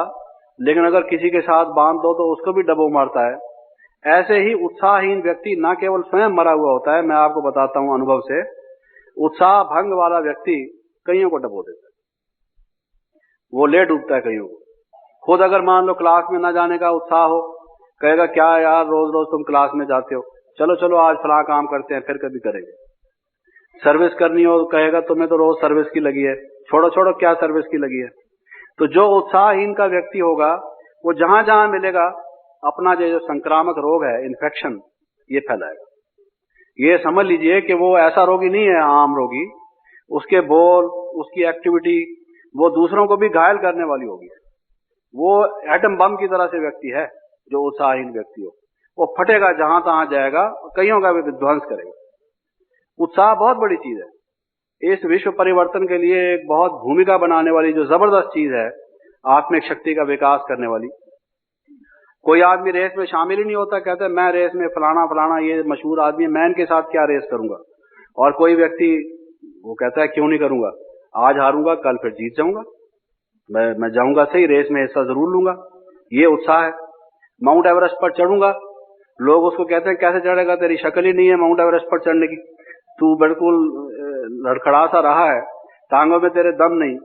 लेकिन अगर किसी के साथ बांध दो तो उसको भी डबो मारता है, ऐसे ही उत्साहहीन व्यक्ति न केवल स्वयं मरा हुआ होता है, मैं आपको बताता हूं अनुभव से, उत्साह भंग वाला व्यक्ति कईयों को डबो देता है, वो ले डूबता है कईयों को। खुद अगर मान लो क्लास में ना जाने का उत्साह हो, कहेगा क्या यार रोज रोज तुम क्लास में जाते हो, चलो चलो आज फला काम करते हैं, फिर कभी करेंगे। सर्विस करनी हो, कहेगा तुम्हें तो रोज सर्विस की लगी है, छोड़ो छोड़ो क्या सर्विस की लगी है। तो जो उत्साहहीन का व्यक्ति होगा, वो जहां जहां मिलेगा अपना जो संक्रामक रोग है, इन्फेक्शन, ये फैलाएगा। ये समझ लीजिए कि वो ऐसा रोगी नहीं है आम रोगी, उसके बोल, उसकी एक्टिविटी वो दूसरों को भी घायल करने वाली होगी। वो एटम बम की तरह से व्यक्ति है जो उत्साहहीन व्यक्ति हो, वो फटेगा जहां तहां जाएगा, कईयों का भी विध्वंस करेगा। उत्साह बहुत बड़ी चीज है। इस विश्व परिवर्तन के लिए एक बहुत भूमिका बनाने वाली जो जबरदस्त चीज है, आत्मिक शक्ति का विकास करने वाली। कोई आदमी रेस में शामिल ही नहीं होता, कहता है मैं रेस में फलाना फलाना ये मशहूर आदमी है, मैं इनके साथ क्या रेस करूंगा। और कोई व्यक्ति वो कहता है क्यों नहीं करूंगा, आज हारूंगा कल फिर जीत जाऊंगा, मैं जाऊंगा सही, रेस में हिस्सा जरूर लूंगा। ये उत्साह है। माउंट एवरेस्ट पर चढ़ूंगा, लोग उसको कहते हैं कैसे चढ़ेगा, तेरी शक्ल ही नहीं है माउंट एवरेस्ट पर चढ़ने की, तू बिल्कुल लड़खड़ा सा रहा है, टांगों में तेरे दम नहीं,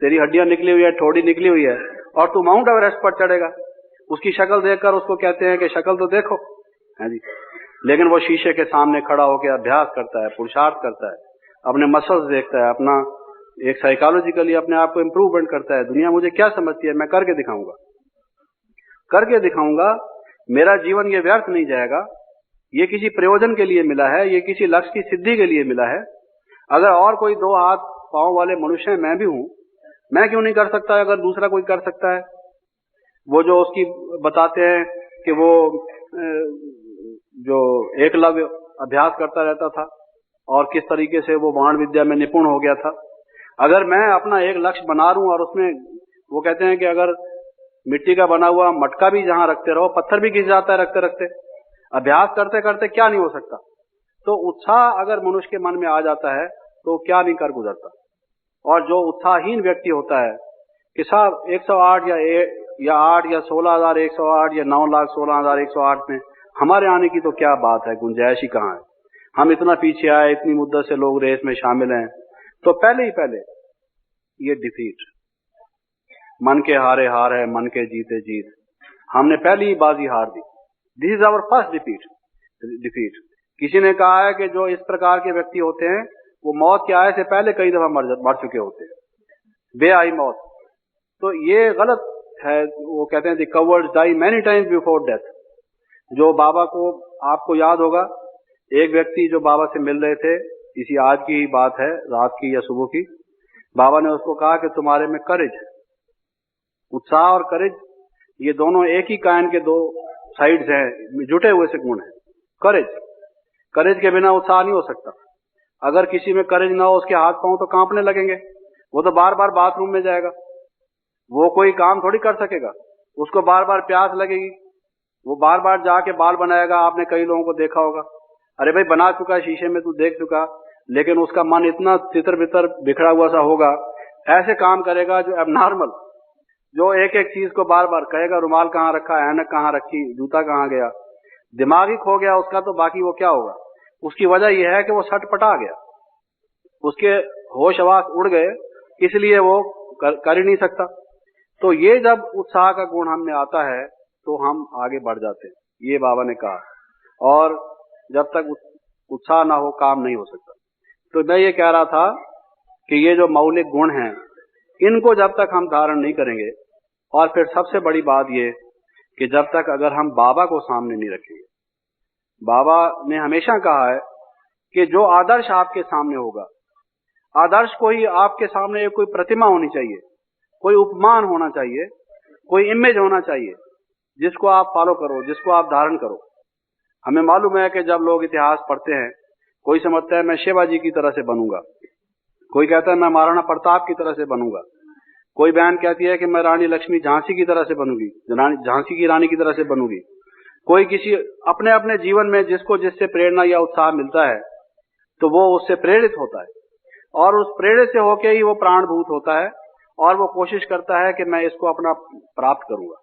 तेरी हड्डियां निकली हुई है, ठोड़ी निकली हुई है, और तू माउंट एवरेस्ट पर चढ़ेगा। उसकी शक्ल देखकर उसको कहते हैं कि शक्ल तो देखो, है जी। लेकिन वो शीशे के सामने खड़ा होकर अभ्यास करता है, पुरुषार्थ करता है, अपने मसल्स देखता है, अपना एक साइकोलॉजिकली अपने आप को इम्प्रूवमेंट करता है। दुनिया मुझे क्या समझती है, मैं करके दिखाऊंगा, करके दिखाऊंगा, मेरा जीवन ये व्यर्थ नहीं जाएगा, ये किसी प्रयोजन के लिए मिला है, ये किसी लक्ष्य की सिद्धि के लिए मिला है। अगर और कोई दो हाथ पांव वाले मनुष्य है, मैं भी हूं, मैं क्यों नहीं कर सकता अगर दूसरा कोई कर सकता है। वो जो उसकी बताते हैं कि वो जो एकलव्य अभ्यास करता रहता था और किस तरीके से वो बाण विद्या में निपुण हो गया था। अगर मैं अपना एक लक्ष्य बना लूं और उसमें वो कहते हैं कि अगर मिट्टी का बना हुआ मटका भी जहां रखते रहो, पत्थर भी घिस जाता है रखते रखते। अभ्यास करते करते क्या नहीं हो सकता। तो उत्साह अगर मनुष्य के मन में आ जाता है तो क्या नहीं कर गुजरता। और जो उत्साहहीन व्यक्ति होता है कि साहब 108 या 8 या 16,108 या 9,16,108 में हमारे आने की तो क्या बात है, गुंजाइश ही कहाँ है, हम इतना पीछे आए, इतनी मुद्दत से लोग रेस में शामिल हैं। तो पहले ही पहले ये डिफीट, मन के हारे हार है, मन के जीते जीत, हमने पहली ही बाजी हार दी। This is our first defeat. किसी ने कहा है कि जो इस प्रकार के व्यक्ति होते हैं वो मौत के आए से पहले कई दफा मर चुके होते हैं, बेआई मौत। तो ये गलत है। वो कहते हैं the cowards die many times before death. जो बाबा को, आपको याद होगा, एक व्यक्ति जो बाबा से मिल रहे थे, इसी आज की ही बात है, रात की या सुबह की, बाबा ने उसको कहा कि तुम्हारे में करेज, उत्साह और करेज, ये दोनों एक ही कायन के दो साइड्स हैं, जुटे हुए से गुण हैं। करेज के बिना उत्साह नहीं हो सकता। अगर किसी में करेज ना हो, उसके हाथ पांव तो कांपने लगेंगे, वो तो बार बार बाथरूम में जाएगा, वो कोई काम थोड़ी कर सकेगा, उसको बार बार प्यास लगेगी, वो बार बार जाके बाल बनाएगा। आपने कई लोगों को देखा होगा, अरे भाई बना चुका शीशे में, तू देख चुका, लेकिन उसका मन इतना तितर बितर बिखरा हुआ सा होगा, ऐसे काम करेगा जो एबनॉर्मल, जो एक एक चीज को बार बार कहेगा, रुमाल कहाँ रखा, ऐनक कहाँ रखी, जूता कहाँ गया, दिमाग ही खो गया उसका। तो बाकी वो क्या होगा, उसकी वजह यह है कि वो सटपटा गया, उसके होश आवास उड़ गए, इसलिए वो कर ही नहीं सकता। तो ये जब उत्साह का गुण हम में आता है तो हम आगे बढ़ जाते हैं, ये बाबा ने कहा। और जब तक उत्साह ना हो काम नहीं हो सकता। तो मैं ये कह रहा था कि ये जो मौलिक गुण हैं, इनको जब तक हम धारण नहीं करेंगे, और फिर सबसे बड़ी बात ये कि जब तक अगर हम बाबा को सामने नहीं रखेंगे। बाबा ने हमेशा कहा है कि जो आदर्श आपके सामने होगा, आदर्श कोई आपके सामने कोई प्रतिमा होनी चाहिए, कोई उपमान होना चाहिए, कोई इमेज होना चाहिए जिसको आप फॉलो करो, जिसको आप धारण करो। हमें मालूम है कि जब लोग इतिहास पढ़ते हैं, कोई समझता है मैं शिवाजी की तरह से बनूंगा, कोई कहता है मैं महाराणा प्रताप की तरह से बनूंगा, कोई बहन कहती है कि मैं रानी लक्ष्मी झांसी की तरह से बनूंगी, झांसी की रानी की तरह से बनूंगी। कोई किसी अपने अपने जीवन में जिसको जिससे प्रेरणा या उत्साह मिलता है तो वो उससे प्रेरित होता है, और उस प्रेरित से होके ही वो प्राणभूत होता है, और वो कोशिश करता है कि मैं इसको अपना प्राप्त करूंगा।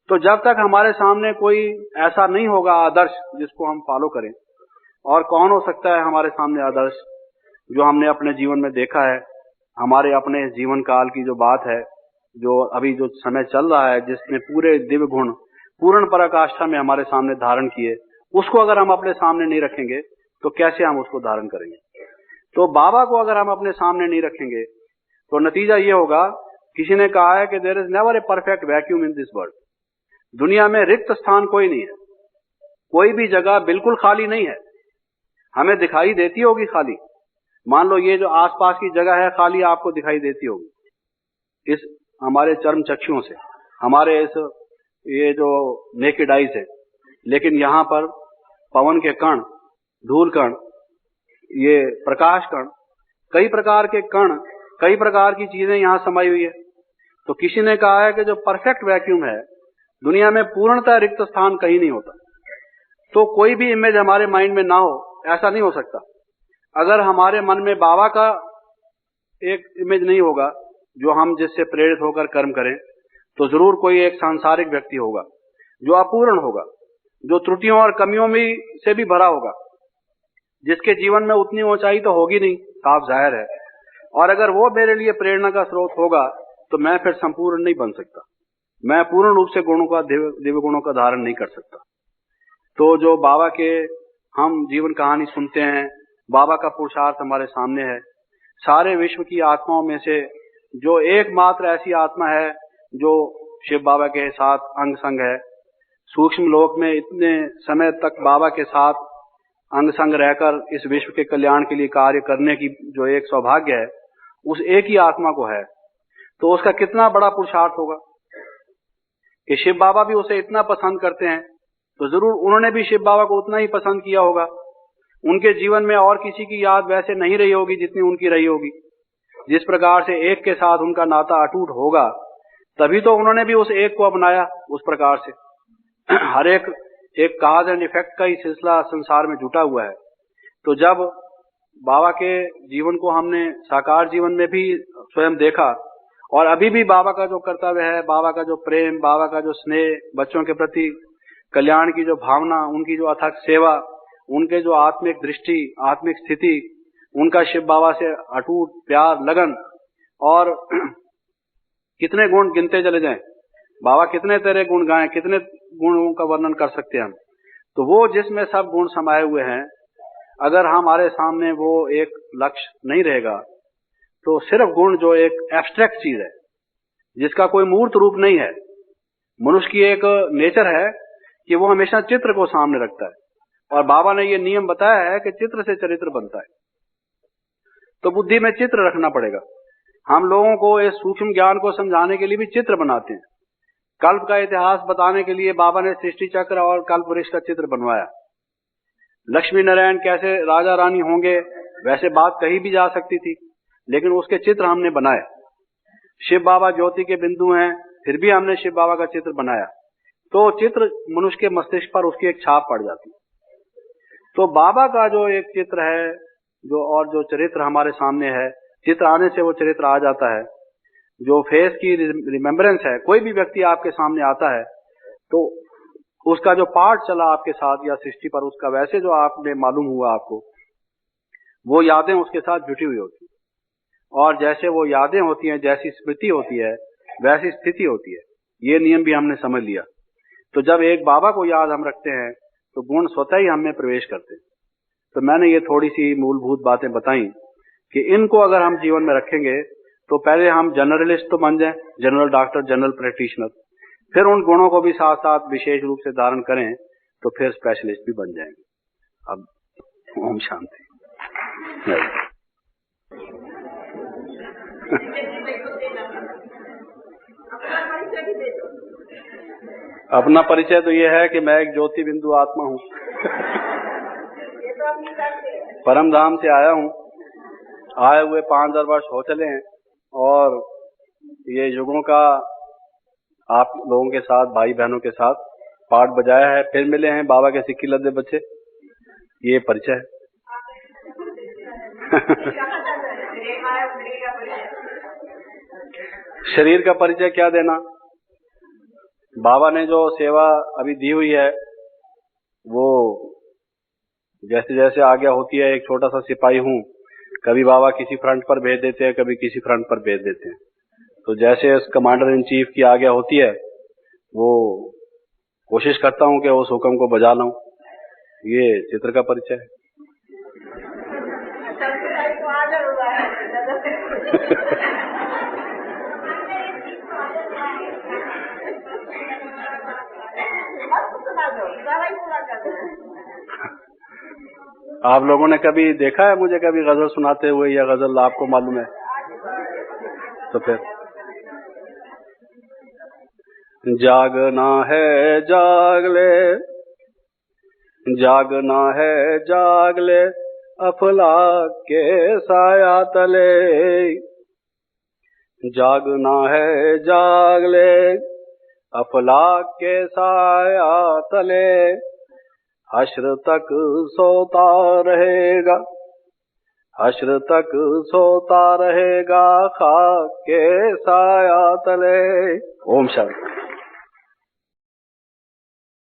तो जब तक हमारे सामने कोई ऐसा नहीं होगा आदर्श जिसको हम फॉलो करें, और कौन हो सकता है हमारे सामने आदर्श जो हमने अपने जीवन में देखा है, हमारे अपने जीवन काल की जो बात है, जो अभी जो समय चल रहा है, जिसने पूरे दिव्य गुण पूर्ण पराकाष्ठा में हमारे सामने धारण किए, उसको अगर हम अपने सामने नहीं रखेंगे तो कैसे हम उसको धारण करेंगे। तो बाबा को अगर हम अपने सामने नहीं रखेंगे तो नतीजा ये होगा, किसी ने कहा है कि there is never a perfect vacuum in this world. दुनिया में रिक्त स्थान कोई नहीं है, कोई भी जगह बिल्कुल खाली नहीं है। हमें दिखाई देती होगी खाली, मान लो ये जो आसपास की जगह है खाली आपको दिखाई देती होगी इस हमारे चर्म चक्षुओं से, हमारे इस ये जो नेकेड आईज है, लेकिन यहाँ पर पवन के कण, धूल कण, ये प्रकाश कण, कई प्रकार के कण, कई प्रकार की चीजें यहाँ समाई हुई है। तो किसी ने कहा है कि जो परफेक्ट वैक्यूम है, दुनिया में पूर्णतः रिक्त स्थान कहीं नहीं होता। तो कोई भी इमेज हमारे माइंड में ना हो, ऐसा नहीं हो सकता। अगर हमारे मन में बाबा का एक इमेज नहीं होगा जो हम जिससे प्रेरित होकर कर्म करें, तो जरूर कोई एक सांसारिक व्यक्ति होगा जो अपूर्ण होगा, जो त्रुटियों और कमियों में से भी भरा होगा। जिसके जीवन में उतनी ऊंचाई तो होगी नहीं, साफ जाहिर है। और अगर वो मेरे लिए प्रेरणा का स्रोत होगा तो मैं फिर संपूर्ण नहीं बन सकता, मैं पूर्ण रूप से गुणों का, दिव्य गुणों का धारण नहीं कर सकता। तो जो बाबा के हम जीवन कहानी सुनते हैं, बाबा का पुरुषार्थ हमारे सामने है। सारे विश्व की आत्माओं में से जो एकमात्र ऐसी आत्मा है जो शिव बाबा के साथ अंग संग है, सूक्ष्म लोक में इतने समय तक बाबा के साथ अंग संग रहकर इस विश्व के कल्याण के लिए कार्य करने की जो एक सौभाग्य है, उस एक ही आत्मा को है। तो उसका कितना बड़ा पुरुषार्थ होगा कि शिव बाबा भी उसे इतना पसंद करते हैं, तो जरूर उन्होंने भी शिव बाबा को उतना ही पसंद किया होगा। उनके जीवन में और किसी की याद वैसे नहीं रही होगी जितनी उनकी रही होगी। जिस प्रकार से एक के साथ उनका नाता अटूट होगा, तभी तो उन्होंने भी उस एक को अपनाया उस प्रकार से। हर एक काज एंड इफेक्ट का ही सिलसिला संसार में जुटा हुआ है। तो जब बाबा के जीवन को हमने साकार जीवन में भी स्वयं देखा, और अभी भी बाबा का जो कर्तव्य है, बाबा का जो प्रेम, बाबा का जो स्नेह, बच्चों के प्रति कल्याण की जो भावना, उनकी जो अथक सेवा, उनके जो आत्मिक दृष्टि, आत्मिक स्थिति, उनका शिव बाबा से अटूट प्यार, लगन, और कितने गुण गिनते चले जाएं, बाबा कितने तेरे गुण गाएं, कितने गुणों का वर्णन कर सकते हैं हम। तो वो जिसमें सब गुण समाये हुए हैं, अगर हमारे सामने वो एक लक्ष्य नहीं रहेगा, तो सिर्फ गुण जो एक एब्स्ट्रैक्ट चीज है, जिसका कोई मूर्त रूप नहीं है। मनुष्य की एक नेचर है कि वो हमेशा चित्र को सामने रखता है, और बाबा ने ये नियम बताया है कि चित्र से चरित्र बनता है। तो बुद्धि में चित्र रखना पड़ेगा। हम लोगों को इस सूक्ष्म ज्ञान को समझाने के लिए भी चित्र बनाते हैं। कल्प का इतिहास बताने के लिए बाबा ने सृष्टि चक्र और कल्प वृक्ष का चित्र बनवाया। लक्ष्मी नारायण कैसे राजा रानी होंगे, वैसे बात कही भी जा सकती थी, लेकिन उसके चित्र हमने बनाए। शिव बाबा ज्योति के बिंदु हैं, फिर भी हमने शिव बाबा का चित्र बनाया। तो चित्र मनुष्य के मस्तिष्क पर उसकी एक छाप पड़ जाती। तो बाबा का जो एक चित्र है, जो चरित्र हमारे सामने है, चित्र आने से वो चरित्र आ जाता है। जो फेस की रिमेम्बरेंस है, कोई भी व्यक्ति आपके सामने आता है तो उसका जो पार्ट चला आपके साथ या सृष्टि पर, उसका वैसे जो आपने मालूम हुआ आपको, वो यादें उसके साथ जुटी हुई होती है। और जैसे वो यादें होती हैं, जैसी स्मृति होती है, वैसी स्थिति होती है। ये नियम भी हमने समझ लिया। तो जब एक बाबा को याद हम रखते हैं तो गुण स्वतः ही हमें प्रवेश करते हैं। तो मैंने ये थोड़ी सी मूलभूत बातें बताई कि इनको अगर हम जीवन में रखेंगे तो पहले हम जनरलिस्ट तो बन जाएं, जनरल डॉक्टर, जनरल प्रैक्टिशनर, फिर उन गुणों को भी साथ साथ विशेष रूप से धारण करें तो फिर स्पेशलिस्ट भी बन जाएंगे। अब ओम शांति। अपना परिचय तो ये है कि मैं एक ज्योति बिंदु आत्मा हूँ। परम धाम से आया हूँ। आए हुए 5000 वर्ष हो चले हैं, और ये युगों का आप लोगों के साथ, भाई बहनों के साथ पाठ बजाया है। फिर मिले हैं बाबा के सिक्की लद्दे बच्चे। ये परिचय है। शरीर का परिचय क्या देना। बाबा ने जो सेवा अभी दी हुई है, वो जैसे जैसे आज्ञा होती है, एक छोटा सा सिपाही हूँ। कभी बाबा किसी फ्रंट पर भेज देते हैं, कभी किसी फ्रंट पर भेज देते हैं। तो जैसे उस कमांडर इन चीफ की आज्ञा होती है, वो कोशिश करता हूँ कि उस हुक्म को बजा लाऊं। ये चित्र का परिचय है। आप लोगों ने कभी देखा है मुझे कभी गजल सुनाते हुए, या गजल आपको मालूम है? तो फिर जागना है जाग ले, जागना है जाग ले, अफलाक के साया तले। जागना है जाग ले, अफलाक के साया तले। हश्र तक सोता रहेगा, हश्र तक सोता रहेगा, खाक के साया तले। ओम शांति।